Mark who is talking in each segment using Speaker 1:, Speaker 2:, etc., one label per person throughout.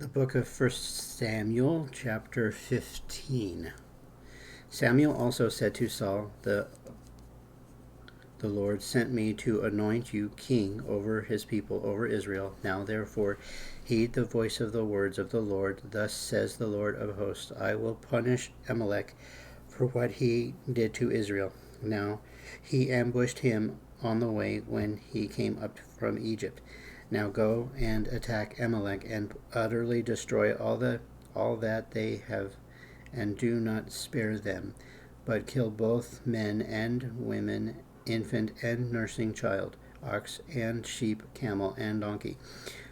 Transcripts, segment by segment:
Speaker 1: The book of 1 Samuel, chapter 15. Samuel also said to Saul, The Lord sent me to anoint you king over his people, over Israel. Now therefore heed the voice of the words of the Lord. Thus says the Lord of hosts, I will punish Amalek for what he did to Israel. Now he ambushed him on the way when he came up from Egypt. Now go and attack Amalek and utterly destroy all that they have, and do not spare them, but kill both men and women, infant and nursing child, ox and sheep, camel and donkey.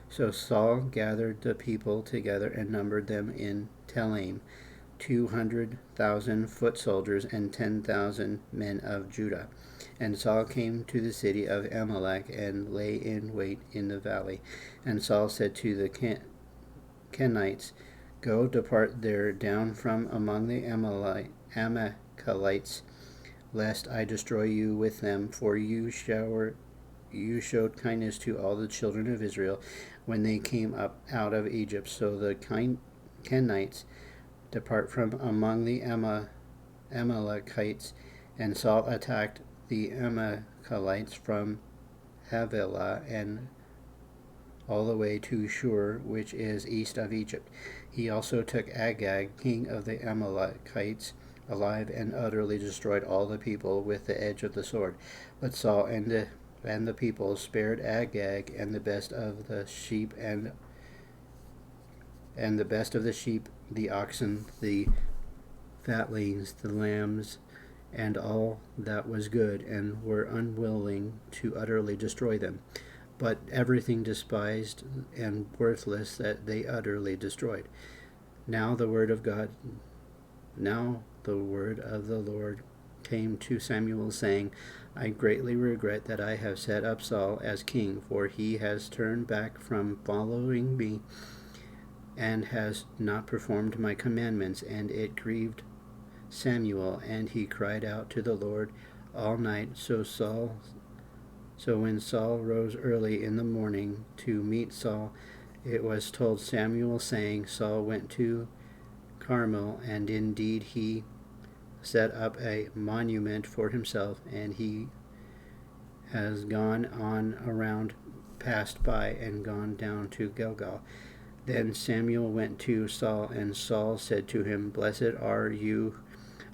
Speaker 1: So Saul gathered the people together and numbered them in Telaim, 200,000 foot soldiers and 10,000 men of Judah. And Saul came to the city of Amalek and lay in wait in the valley. And Saul said to the Kenites, Go, depart there down from among the Amalekites, lest I destroy you with them, for you showed kindness to all the children of Israel when they came up out of Egypt. So the Kenites depart from among the Amalekites, and Saul attacked the Amalekites from Havilah and all the way to Shur, which is east of Egypt. He also took Agag, king of the Amalekites, alive, and utterly destroyed all the people with the edge of the sword. But Saul and the people spared Agag and the best of the sheep and the best of the sheep, the oxen, the fatlings, the lambs, and all that was good, and were unwilling to utterly destroy them. But everything despised and worthless that they utterly destroyed. Now the word of the Lord came to Samuel, saying, I greatly regret that I have set up Saul as king, for he has turned back from following me and has not performed my commandments. And it grieved Samuel, and he cried out to the Lord all night. So when Saul rose early in the morning to meet Saul, it was told Samuel, saying, Saul went to Carmel, and indeed he set up a monument for himself, and he has gone on around, passed by, and gone down to Gilgal. Then Samuel went to Saul, and Saul said to him, Blessed are you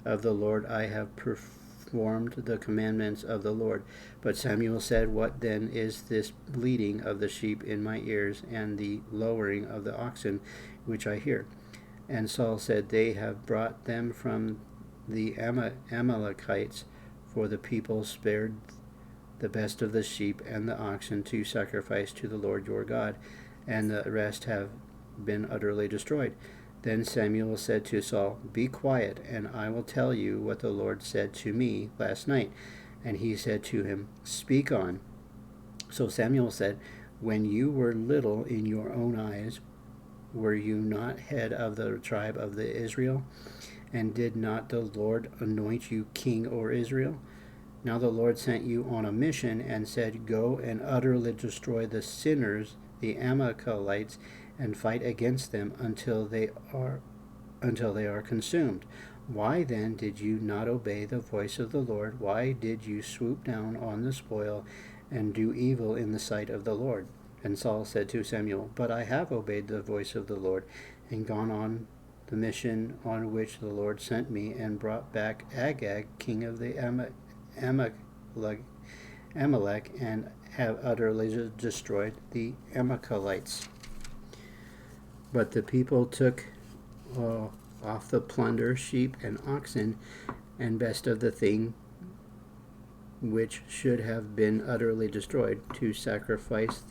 Speaker 1: of the Lord, I have performed the commandments of the Lord. But Samuel said, What then is this bleating of the sheep in my ears, and the lowing of the oxen which I hear? And Saul said, They have brought them from the Amalekites, for the people spared the best of the sheep and the oxen to sacrifice to the Lord your God, and the rest have been utterly destroyed. Then Samuel said to Saul, Be quiet, and I will tell you what the Lord said to me last night. And he said to him, Speak on. So Samuel said, When you were little in your own eyes, were you not head of the tribe of the Israel? And did not the Lord anoint you king over Israel? Now the Lord sent you on a mission and said, Go and utterly destroy the sinners, the Amalekites, and fight against them until they are consumed. Why then did you not obey the voice of the Lord? Why did you swoop down on the spoil and do evil in the sight of the Lord? And Saul said to Samuel, But I have obeyed the voice of the Lord, and gone on the mission on which the Lord sent me, and brought back Agag, king of the Amalek, and have utterly destroyed the Amalekites. But the people took off the plunder, sheep and oxen, and best of the thing which should have been utterly destroyed, to sacrifice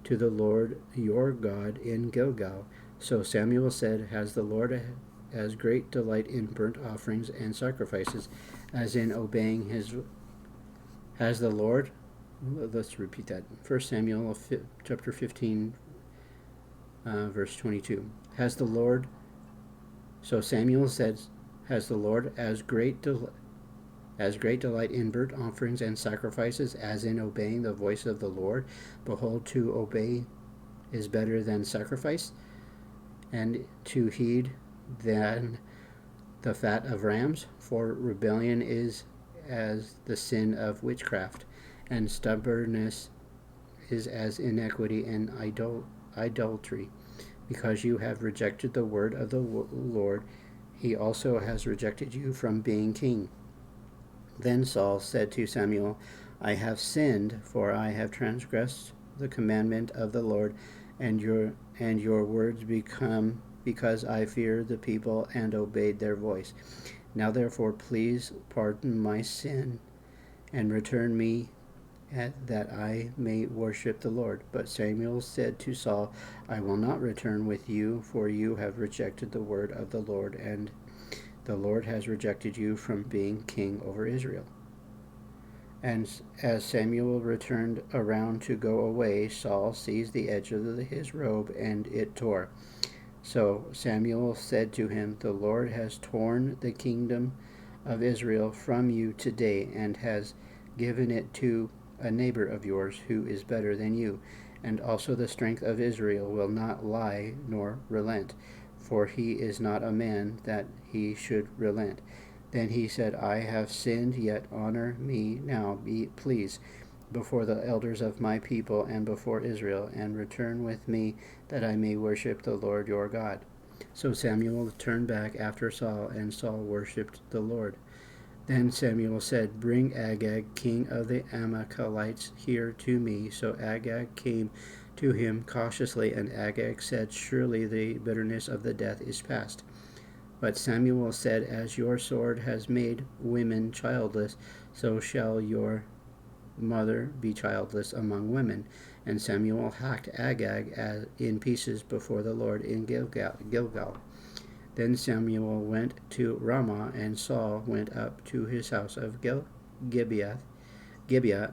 Speaker 1: to the Lord your God in Gilgal. So Samuel said, Has the Lord as great delight in burnt offerings and sacrifices as in obeying his... Has the Lord... Let's repeat that. 1 Samuel chapter 15, verse 22. Has the Lord... So Samuel said, Has the Lord as great delight in burnt offerings and sacrifices as in obeying the voice of the Lord? Behold, to obey is better than sacrifice, and to heed than the fat of rams? For rebellion is as the sin of witchcraft, and stubbornness is as iniquity and idolatry. Because you have rejected the word of the Lord, he also has rejected you from being king. Then Saul said to Samuel, I have sinned, for I have transgressed the commandment of the Lord, and your words become because I feared the people and obeyed their voice. Now therefore please pardon my sin and return me that I may worship the Lord. But Samuel said to Saul, I will not return with you, for you have rejected the word of the Lord, and the Lord has rejected you from being king over Israel. And as Samuel returned around to go away, Saul seized the edge of his robe, and it tore. So Samuel said to him, The Lord has torn the kingdom of Israel from you today, and has given it to a neighbor of yours who is better than you. And also the strength of Israel will not lie nor relent, for he is not a man that he should relent. Then he said, I have sinned, yet honor me now, please, before the elders of my people and before Israel, and return with me, that I may worship the Lord your God. So Samuel turned back after Saul, and Saul worshipped the Lord. Then Samuel said, Bring Agag, king of the Amalekites, here to me. So Agag came to him cautiously, and Agag said, Surely the bitterness of the death is past. But Samuel said, As your sword has made women childless, so shall your mother be childless among women. And Samuel hacked Agag in pieces before the Lord in Gilgal. Then Samuel went to Ramah, and Saul went up to his house of Gibeah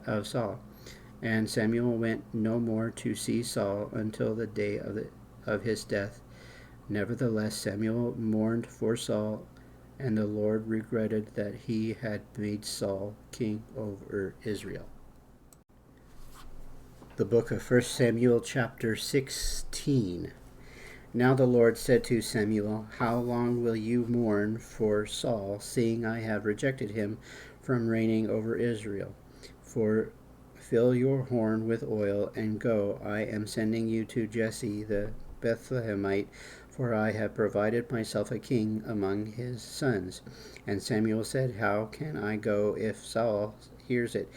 Speaker 1: of Saul. And Samuel went no more to see Saul until the day of his death. Nevertheless, Samuel mourned for Saul, and the Lord regretted that he had made Saul king over Israel. The book of 1 Samuel, chapter 16. Now the Lord said to Samuel, How long will you mourn for Saul, seeing I have rejected him from reigning over Israel? For fill your horn with oil, and go. I am sending you to Jesse the Bethlehemite, for I have provided myself a king among his sons. And Samuel said, How can I go if Saul hears it?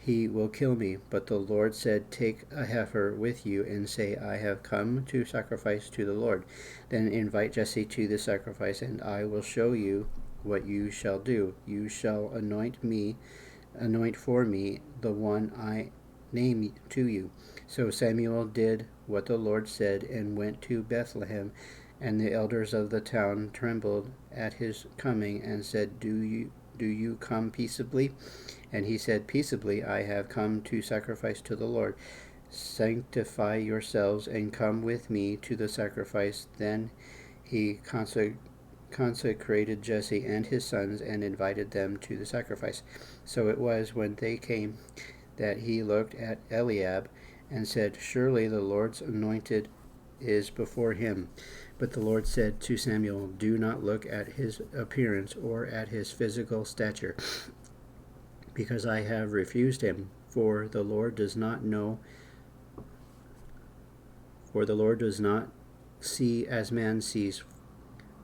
Speaker 1: He will kill me. But the Lord said, Take a heifer with you, and say, I have come to sacrifice to the Lord. Then invite Jesse to the sacrifice, and I will show you what you shall do. You shall anoint for me the one I name to you. So Samuel did what the Lord said, and went to Bethlehem. And the elders of the town trembled at his coming, and said, Do you come peaceably? And he said, Peaceably, I have come to sacrifice to the Lord. Sanctify yourselves, and come with me to the sacrifice. Then he consecrated Jesse and his sons, and invited them to the sacrifice. So it was, when they came, that he looked at Eliab, and said, Surely the Lord's anointed is before him. But the Lord said to Samuel, Do not look at his appearance or at his physical stature, because I have refused him. For the Lord does not see as man sees.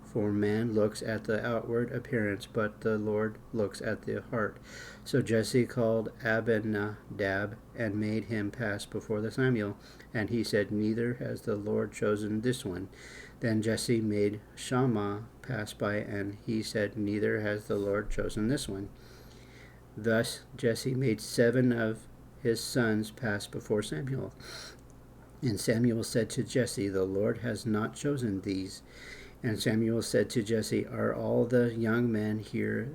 Speaker 1: For man looks at the outward appearance, but the Lord looks at the heart. So Jesse called Abinadab, and made him pass before the Samuel. And he said, Neither has the Lord chosen this one. Then Jesse made Shammah pass by, and he said, Neither has the Lord chosen this one. Thus Jesse made 7 of his sons pass before Samuel. And Samuel said to Jesse, The Lord has not chosen these. And Samuel said to Jesse, Are all the young men here?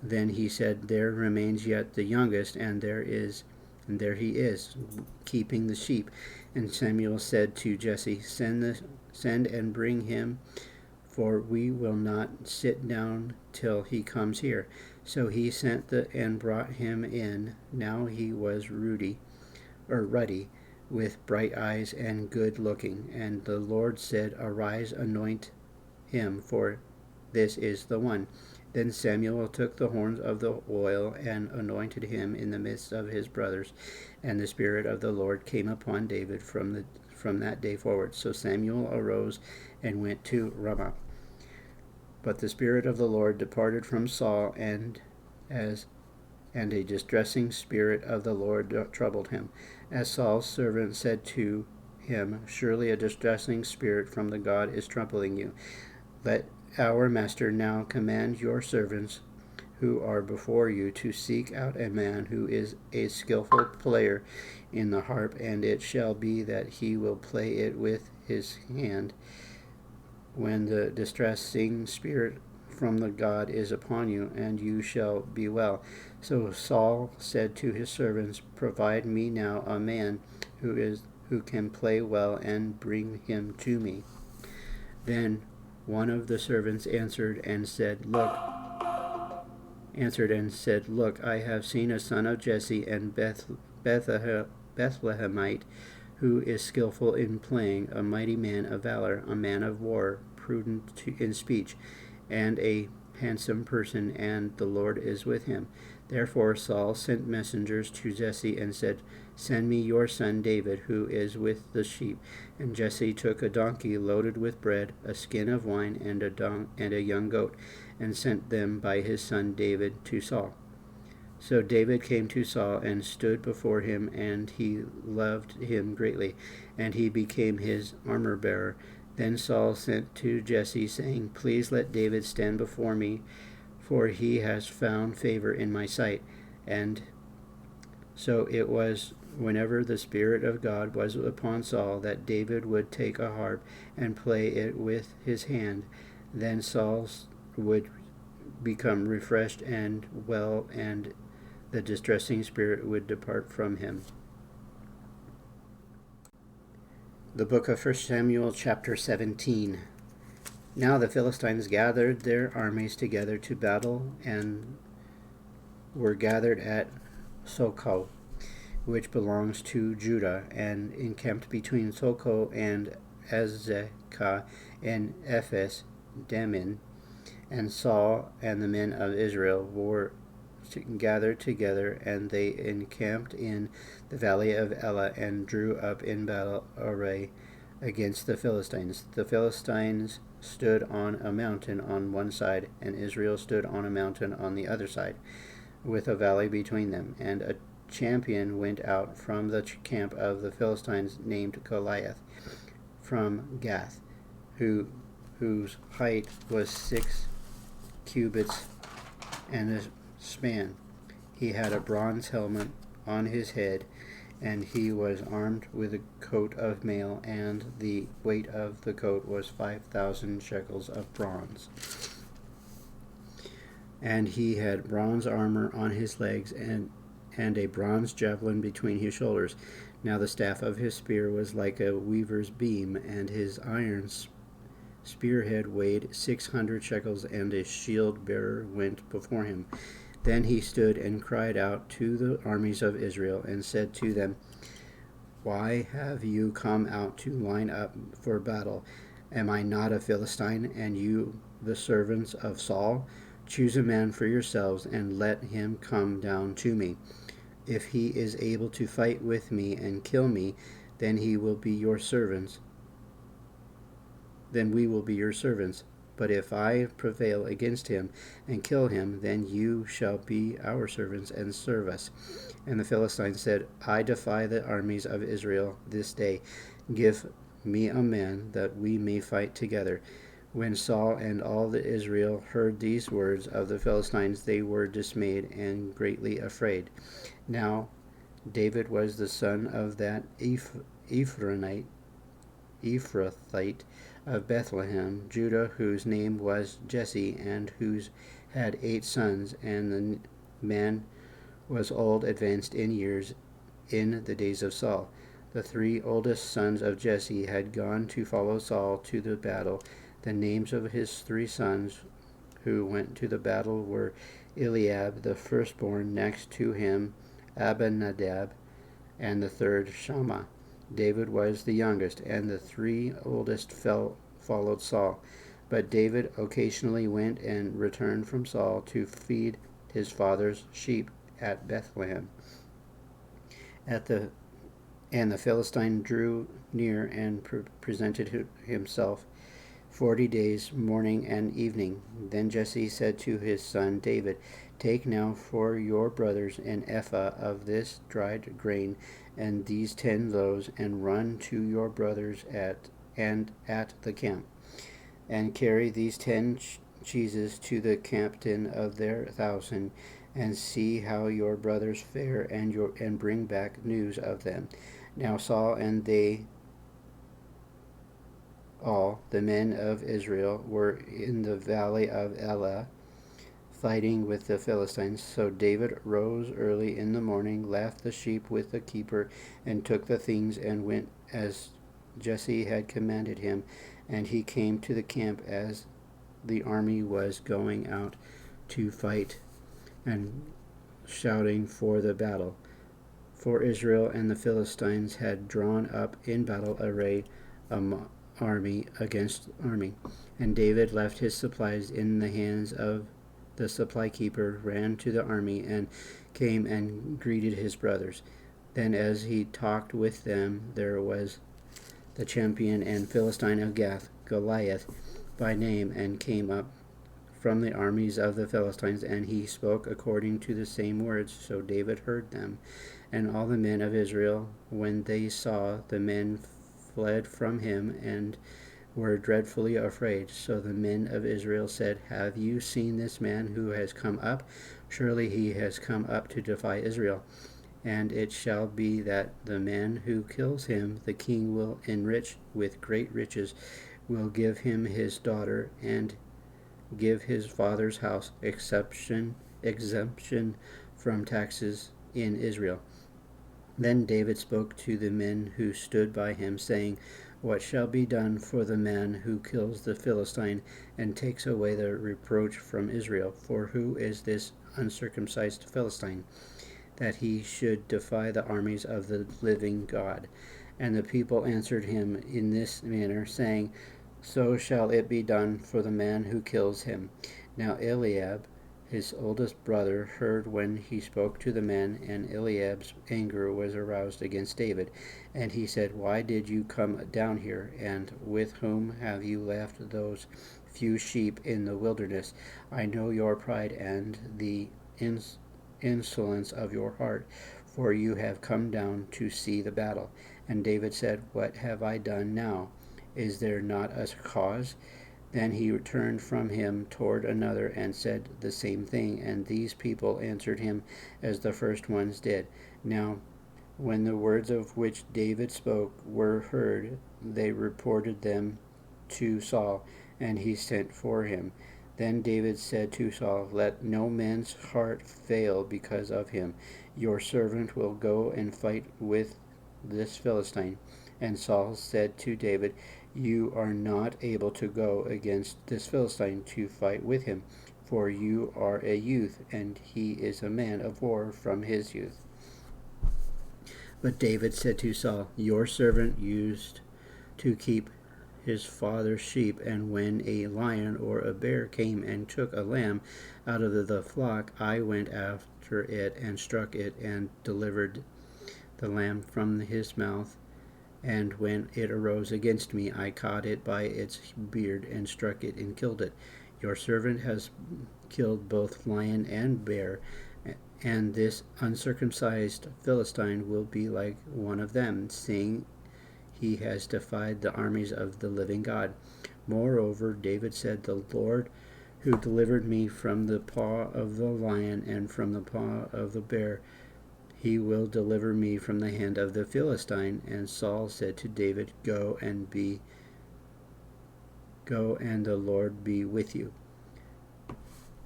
Speaker 1: Then he said, There remains yet the youngest, and there he is, keeping the sheep. And Samuel said to Jesse, Send and bring him, for we will not sit down till he comes here. So he sent and brought him in. Now he was ruddy. with bright eyes and good looking. And the Lord said, Arise, anoint him, for this is the one. Then Samuel took the horns of the oil and anointed him in the midst of his brothers, and the Spirit of the Lord came upon David from that day forward. So Samuel arose and went to Ramah. But the Spirit of the Lord departed from Saul, and a distressing spirit of the Lord troubled him. As Saul's servant said to him, Surely a distressing spirit from the God is troubling you. Let our master now command your servants who are before you to seek out a man who is a skillful player in the harp, and it shall be that he will play it with his hand when the distressing spirit from the God is upon you, and you shall be well. So Saul said to his servants, Provide me now a man who can play well, and bring him to me. Then one of the servants answered and said, Look, I have seen a son of Jesse and Bethlehemite, who is skillful in playing, a mighty man of valor, a man of war, prudent in speech, and a handsome person, and the Lord is with him. Therefore Saul sent messengers to Jesse and said, Send me your son David, who is with the sheep. And Jesse took a donkey loaded with bread, a skin of wine, and a young goat, and sent them by his son David to Saul. So David came to Saul and stood before him, and he loved him greatly, and he became his armor-bearer. Then Saul sent to Jesse, saying, Please let David stand before me, for he has found favor in my sight. And so it was, whenever the Spirit of God was upon Saul, that David would take a harp and play it with his hand. Then Saul would become refreshed and well, and the distressing spirit would depart from him. The book of 1 Samuel, chapter 17. Now the Philistines gathered their armies together to battle, and were gathered at Socoh, which belongs to Judah, and encamped between Socoh and Azekah and Ephes Dammim. And Saul and the men of Israel were gathered together, and they encamped in the valley of Elah, and drew up in battle array against the Philistines. The Philistines stood on a mountain on one side, and Israel stood on a mountain on the other side, with a valley between them. And a champion went out from the camp of the Philistines, named Goliath, from Gath, whose height was 6 cubits and a span. He had a bronze helmet on his head, and he was armed with a coat of mail, and the weight of the coat was 5,000 shekels of bronze. And he had bronze armor on his legs, and a bronze javelin between his shoulders. Now the staff of his spear was like a weaver's beam, and his iron spearhead weighed 600 shekels, and a shield bearer went before him. Then he stood and cried out to the armies of Israel, and said to them, Why have you come out to line up for battle? Am I not a Philistine, and you the servants of Saul? Choose a man for yourselves, and let him come down to me. If he is able to fight with me and kill me, then we will be your servants. But if I prevail against him and kill him, then you shall be our servants and serve us. And the Philistines said, I defy the armies of Israel this day. Give me a man, that we may fight together. When Saul and all the Israel heard these words of the Philistines, they were dismayed and greatly afraid. Now David was the son of that Ephrathite of Bethlehem, Judah, whose name was Jesse, and whose had 8 sons, and the man was old, advanced in years, in the days of Saul. The 3 oldest sons of Jesse had gone to follow Saul to the battle. The names of his 3 sons who went to the battle were Eliab, the firstborn, next to him Abinadab, and the third Shammah. David was the youngest, and the three oldest followed Saul. But David occasionally went and returned from Saul to feed his father's sheep at Bethlehem. And the Philistine drew near and presented himself 40 days, morning and evening. Then Jesse said to his son David, Take now for your brothers an ephah of this dried grain and these 10 loaves, and run to your brothers at the camp, and carry these 10 cheeses to the captain of their 1,000, and see how your brothers fare, and bring back news of them. Now Saul and all the men of Israel were in the valley of Elah, fighting with the Philistines. So David rose early in the morning, left the sheep with the keeper, and took the things, and went as Jesse had commanded him. And he came to the camp as the army was going out to fight, and shouting for the battle. For Israel and the Philistines had drawn up in battle array, army against army. And David left his supplies in the hands of the supply keeper, ran to the army, and came and greeted his brothers. Then as he talked with them, there was the champion and Philistine of Gath, Goliath by name, and came up from the armies of the Philistines, and he spoke according to the same words. So David heard them. And all the men of Israel, when they saw the men, fled from him, and were dreadfully afraid. So the men of Israel said, Have you seen this man who has come up? Surely he has come up to defy Israel. And it shall be that the man who kills him, the king will enrich with great riches, will give him his daughter, and give his father's house exemption from taxes in Israel. Then David spoke to the men who stood by him, saying, What shall be done for the man who kills the Philistine and takes away the reproach from Israel? For who is this uncircumcised Philistine, that he should defy the armies of the living God? And the people answered him in this manner, saying, So shall it be done for the man who kills him. Now Eliab, his oldest brother, heard when he spoke to the men, and Eliab's anger was aroused against David. And he said, Why did you come down here? And with whom have you left those few sheep in the wilderness? I know your pride and the insolence of your heart, for you have come down to see the battle. And David said, What have I done now? Is there not a cause? Then he turned from him toward another and said the same thing, and these people answered him as the first ones did. Now, when the words of which David spoke were heard, they reported them to Saul, and he sent for him. Then David said to Saul, Let no man's heart fail because of him. Your servant will go and fight with this Philistine. And Saul said to David, You are not able to go against this Philistine to fight with him, for you are a youth, and he is a man of war from his youth. But David said to Saul, Your servant used to keep his father's sheep, and when a lion or a bear came and took a lamb out of the flock, I went after it and struck it and delivered the lamb from his mouth. And when it arose against me, I caught it by its beard and struck it and killed it. Your servant has killed both lion and bear, and this uncircumcised Philistine will be like one of them, seeing he has defied the armies of the living God. Moreover, David said, The Lord who delivered me from the paw of the lion and from the paw of the bear, he will deliver me from the hand of the Philistine. And Saul said to David, Go, and the Lord be with you.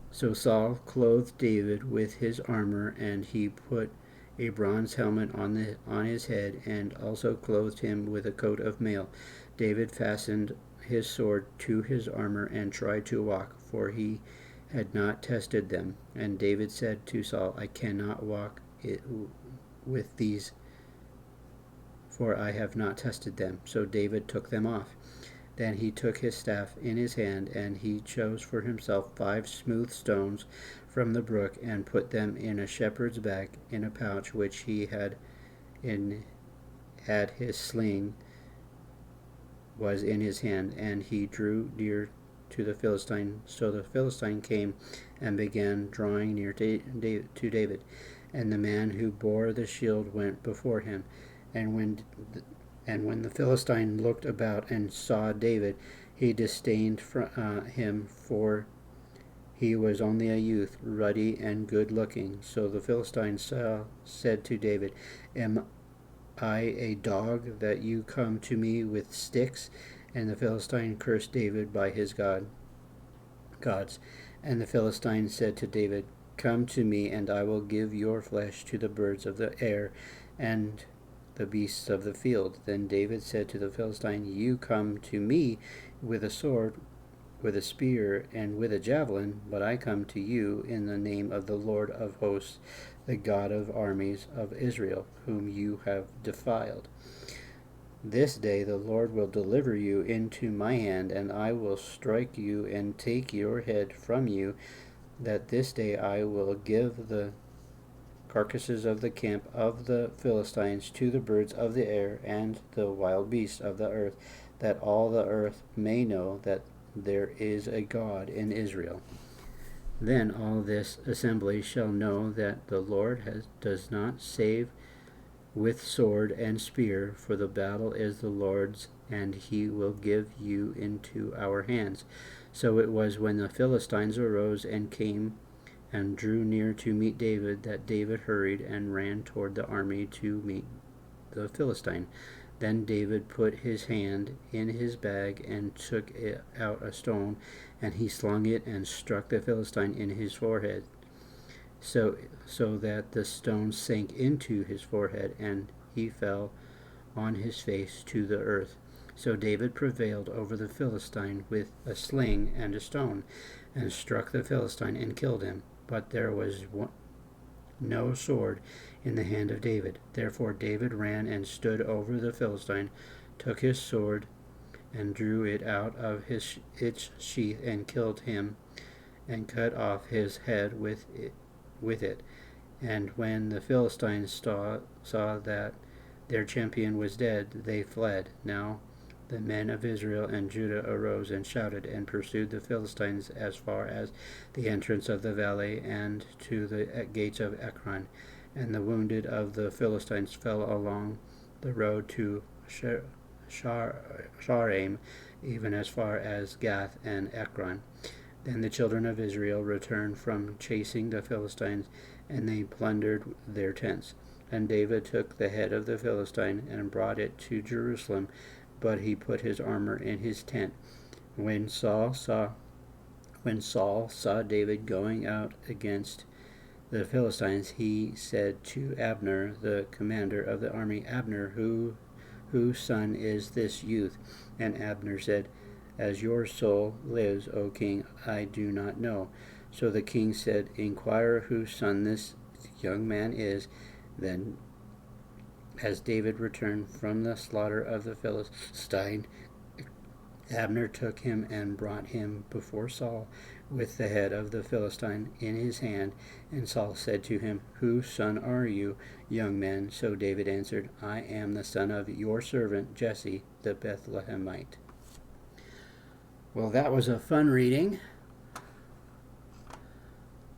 Speaker 1: So Saul clothed David with his armor, and he put a bronze helmet on his head, and also clothed him with a coat of mail. David fastened his sword to his armor and tried to walk, for he had not tested them. And David said to Saul, I cannot walk with these, for I have not tested them. So David took them off. Then he took his staff in his hand, and he chose for himself 5 smooth stones from the brook, and put them in a shepherd's bag in a pouch which he had his sling was in his hand, and he drew near to the Philistine. So the Philistine came and began drawing near to David, and the man who bore the shield went before him. And when the Philistine looked about and saw David, he disdained him, for he was only a youth, ruddy and good-looking. So the Philistine said to David, Am I a dog that you come to me with sticks? And the Philistine cursed David by his gods. And the Philistine said to David, Come to me, and I will give your flesh to the birds of the air and the beasts of the field. Then David said to the Philistine, You come to me with a sword, with a spear, and with a javelin, but I come to you in the name of the Lord of hosts, the God of armies of Israel, whom you have defiled. This day the Lord will deliver you into my hand, and I will strike you and take your head from you, that this day I will give the carcasses of the camp of the Philistines to the birds of the air and the wild beasts of the earth, that all the earth may know that there is a God in Israel. Then all this assembly shall know that the Lord does not save with sword and spear, for the battle is the Lord's, and he will give you into our hands. So it was when the Philistines arose and came and drew near to meet David, that David hurried and ran toward the army to meet the Philistine. Then David put his hand in his bag and took out a stone, and he slung it and struck the Philistine in his forehead, so that the stone sank into his forehead, and he fell on his face to the earth. So David prevailed over the Philistine with a sling and a stone, and struck the Philistine and killed him. But there was no sword in the hand of David. Therefore David ran and stood over the Philistine, took his sword, and drew it out of its sheath, and killed him, and cut off his head with it. And when the Philistines saw that their champion was dead, they fled. Now the men of Israel and Judah arose and shouted, and pursued the Philistines as far as the entrance of the valley and to the gates of Ekron. And the wounded of the Philistines fell along the road to Shaaraim, even as far as Gath and Ekron. Then the children of Israel returned from chasing the Philistines, and they plundered their tents. And David took the head of the Philistine and brought it to Jerusalem, but he put his armor in his tent. When Saul saw David going out against the Philistines, he said to Abner, the commander of the army, Abner, whose son is this youth? And Abner said, As your soul lives, O king, I do not know. So the king said, Inquire whose son this young man is. Then, as David returned from the slaughter of the Philistine, Abner took him and brought him before Saul with the head of the Philistine in his hand. And Saul said to him, Whose son are you, young man? So David answered, I am the son of your servant Jesse the Bethlehemite. Well, that was a fun reading.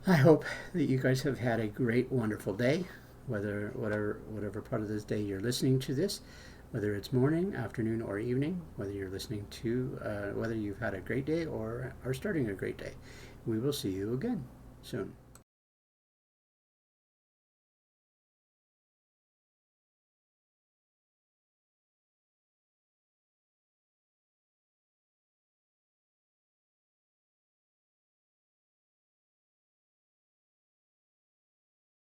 Speaker 1: I hope that you guys have had a great, wonderful day, whatever part of this day you're listening to this, whether it's morning, afternoon, or evening, whether you're listening to, whether you've had a great day or are starting a great day. We will see you again soon.